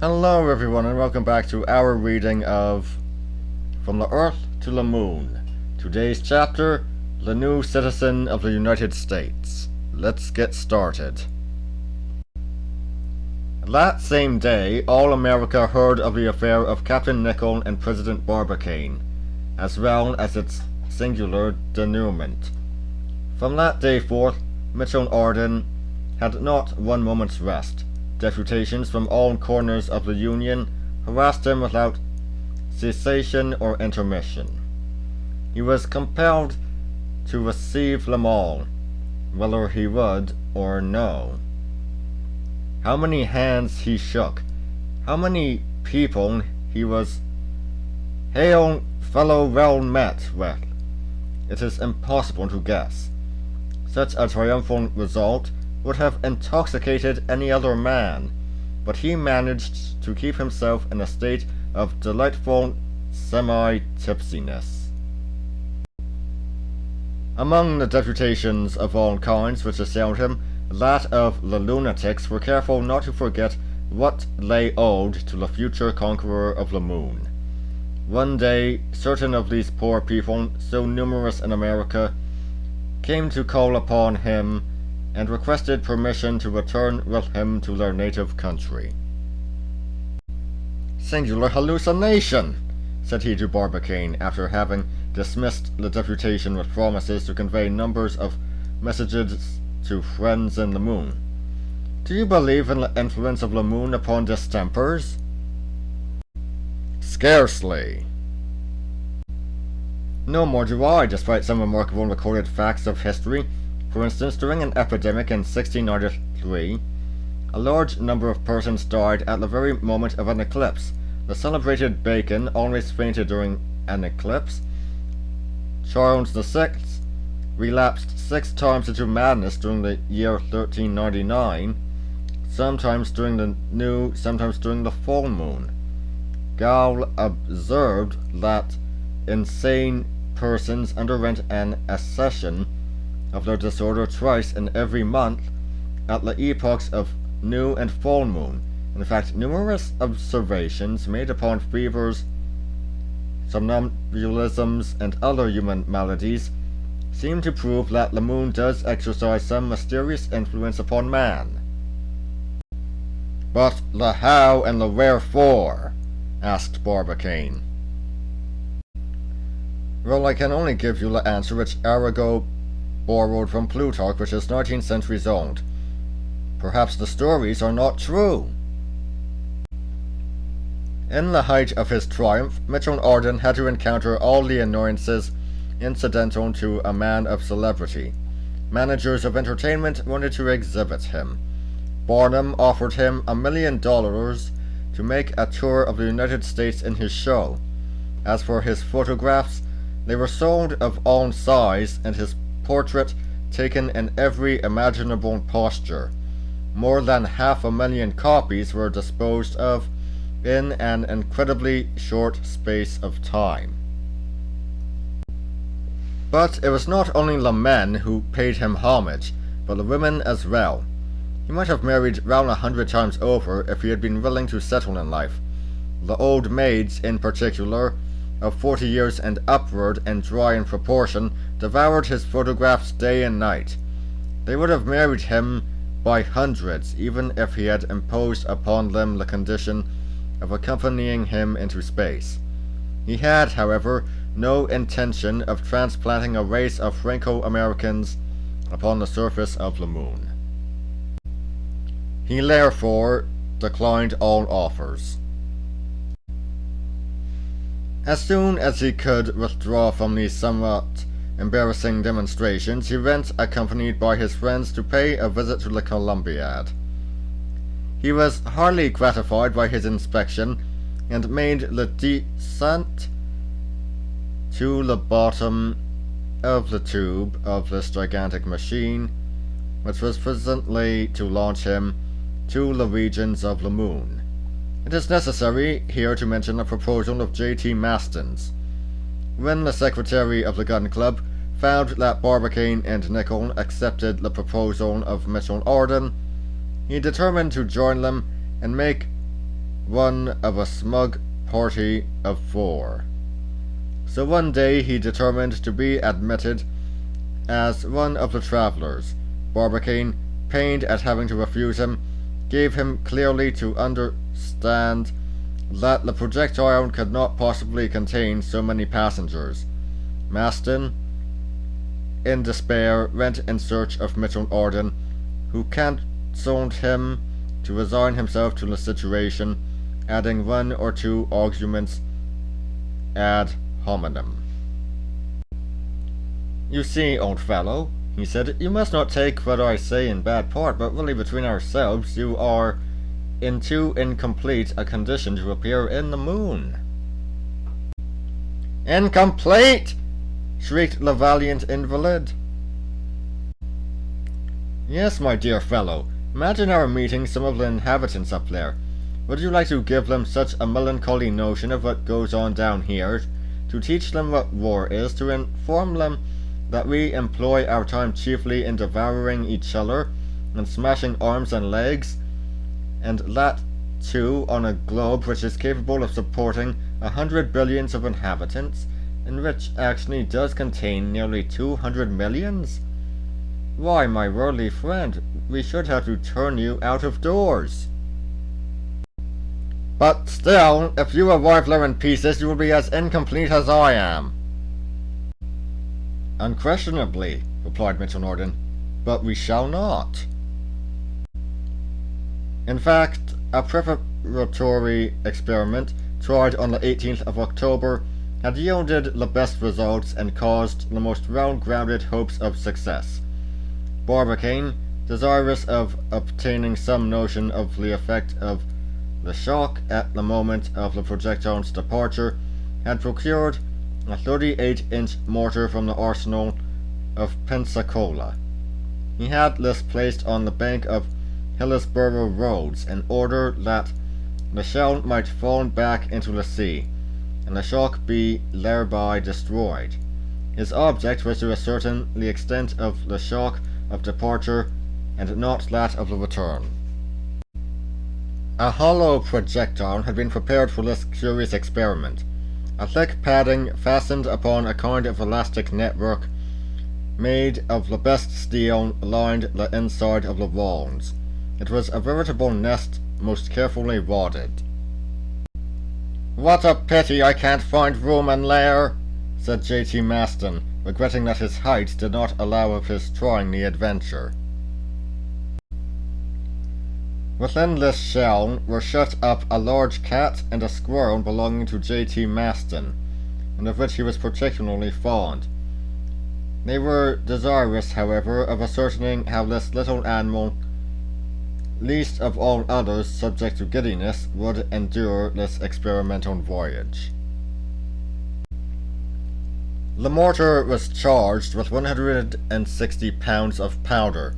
Hello everyone and welcome back to our reading of From the Earth to the Moon. Today's chapter, The New Citizen of the United States. Let's get started. That same day, all America heard of the affair of Captain Nichol and President Barbicane, as well as its singular denouement. From that day forth, Michel Ardan had not one moment's rest. Deputations from all corners of the Union harassed him without cessation or intermission. He was compelled to receive them all, whether he would or no. How many hands he shook, how many people he was hail fellow well met with, it is impossible to guess. Such a triumphant result would have intoxicated any other man, but he managed to keep himself in a state of delightful semi-tipsiness. Among the deputations of all kinds which assailed him, that of the lunatics were careful not to forget what they owed to the future conqueror of the moon. One day, certain of these poor people, so numerous in America, came to call upon him and requested permission to return with him to their native country. "Singular hallucination," said he to Barbicane, after having dismissed the deputation with promises to convey numbers of messages to friends in the moon. "Do you believe in the influence of the moon upon distempers?" "Scarcely." "No more do I, despite some remarkable recorded facts of history. For instance, during an epidemic in 1693, a large number of persons died at the very moment of an eclipse. The celebrated Bacon always fainted during an eclipse. Charles VI relapsed 6 times into madness during the year 1399, sometimes during the new, sometimes during the full moon. Gall observed that insane persons underwent an accession of their disorder thrice in every month at the epochs of new and full moon. In fact, numerous observations made upon fevers, somnambulisms, and other human maladies seem to prove that the moon does exercise some mysterious influence upon man." "But the how and the wherefore?" asked Barbicane. "Well, I can only give you the answer which Arago borrowed from Plutarch, which is 19 centuries old. Perhaps the stories are not true." In the height of his triumph, Michel Ardan had to encounter all the annoyances incidental to a man of celebrity. Managers of entertainment wanted to exhibit him. Barnum offered him $1 million to make a tour of the United States in his show. As for his photographs, they were sold of all size, and his portrait taken in every imaginable posture. More than 500,000 copies were disposed of in an incredibly short space of time. But it was not only the men who paid him homage, but the women as well. He might have married round 100 times over if he had been willing to settle in life. The old maids, in particular, of 40 years and upward and dry in proportion, devoured his photographs day and night. They would have married him by hundreds, even if he had imposed upon them the condition of accompanying him into space. He had, however, no intention of transplanting a race of Franco-Americans upon the surface of the moon. He therefore declined all offers. As soon as he could withdraw from these somewhat embarrassing demonstrations, he went, accompanied by his friends, to pay a visit to the Columbiad. He was hardly gratified by his inspection, and made the descent to the bottom of the tube of this gigantic machine, which was presently to launch him to the regions of the moon. It is necessary here to mention a proposal of J.T. Maston's. When the secretary of the Gun Club found that Barbicane and Nichol accepted the proposal of Michel Ardan, he determined to join them and make one of a smug party of 4. So one day he determined to be admitted as one of the travellers. Barbicane, pained at having to refuse him, gave him clearly to understand that the projectile could not possibly contain so many passengers. Maston, in despair, went in search of Michel Ardan, who counselled him to resign himself to the situation, adding 1 or 2 arguments ad hominem. "You see, old fellow," he said, "you must not take what I say in bad part, but really between ourselves, you are in too incomplete a condition to appear in the moon." "Incomplete!" shrieked the valiant invalid. "Yes, my dear fellow. Imagine our meeting some of the inhabitants up there. Would you like to give them such a melancholy notion of what goes on down here, to teach them what war is, to inform them that we employ our time chiefly in devouring each other and smashing arms and legs, and that too on a globe which is capable of supporting 100 billions of inhabitants, and which actually does contain nearly 200 millions? Why, my worldly friend, we should have to turn you out of doors." "But still, if you arrive there in pieces, you will be as incomplete as I am." "Unquestionably," replied Michel Ardan, "but we shall not." In fact, a preparatory experiment tried on the 18th of October had yielded the best results and caused the most well-grounded hopes of success. Barbicane, desirous of obtaining some notion of the effect of the shock at the moment of the projectile's departure, had procured a 38-inch mortar from the arsenal of Pensacola. He had this placed on the bank of Hillsborough roads in order that the shell might fall back into the sea, and the shock be thereby destroyed. His object was to ascertain the extent of the shock of departure, and not that of the return. A hollow projectile had been prepared for this curious experiment. A thick padding fastened upon a kind of elastic network made of the best steel lined the inside of the walls. It was a veritable nest most carefully wadded. "What a pity I can't find room in there," said J.T. Maston, regretting that his height did not allow of his trying the adventure. Within this shell were shut up a large cat and a squirrel belonging to J.T. Maston, and of which he was particularly fond. They were desirous, however, of ascertaining how this little animal, least of all others subject to giddiness, would endure this experimental voyage. The mortar was charged with 160 pounds of powder,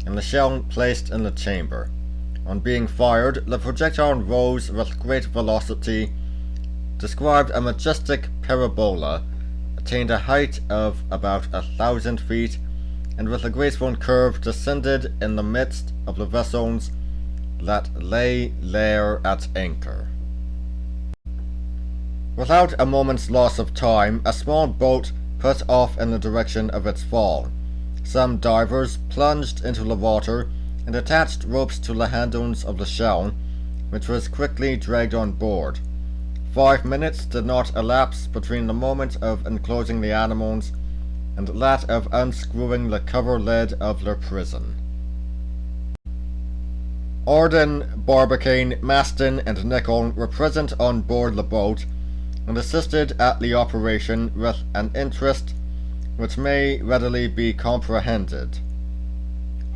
and the shell placed in the chamber. On being fired, the projectile rose with great velocity, described a majestic parabola, attained a height of about 1,000 feet, and with a graceful curve descended in the midst of the vessels that lay there at anchor. Without a moment's loss of time, a small boat put off in the direction of its fall. Some divers plunged into the water and attached ropes to the handles of the shell, which was quickly dragged on board. 5 minutes did not elapse between the moment of enclosing the animals and that of unscrewing the cover lid of their prison. Ardan, Barbicane, Maston, and Nicholl were present on board the boat, and assisted at the operation with an interest which may readily be comprehended.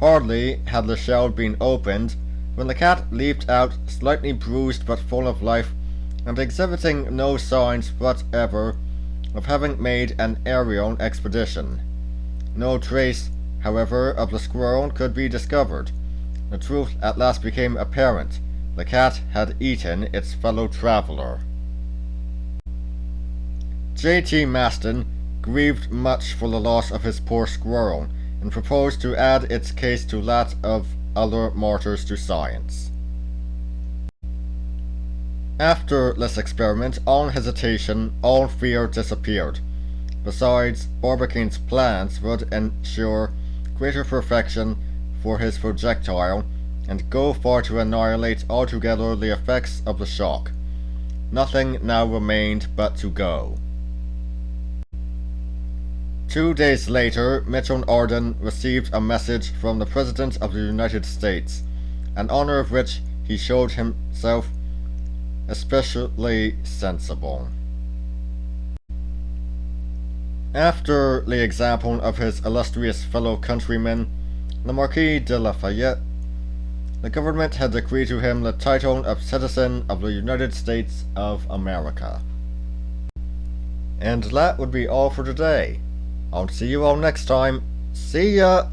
Hardly had the shell been opened when the cat leaped out, slightly bruised but full of life, and exhibiting no signs whatever of having made an aerial expedition. No trace, however, of the squirrel could be discovered. The truth at last became apparent. The cat had eaten its fellow traveller. J.T. Maston grieved much for the loss of his poor squirrel, and proposed to add its case to that of other martyrs to science. After this experiment, all hesitation, all fear disappeared. Besides, Barbicane's plans would ensure greater perfection for his projectile and go far to annihilate altogether the effects of the shock. Nothing now remained but to go. 2 days later, Michel Ardan received a message from the President of the United States, an honor of which he showed himself especially sensible. After the example of his illustrious fellow countryman, the Marquis de Lafayette, the government had decreed to him the title of Citizen of the United States of America. And that would be all for today. I'll see you all next time. See ya!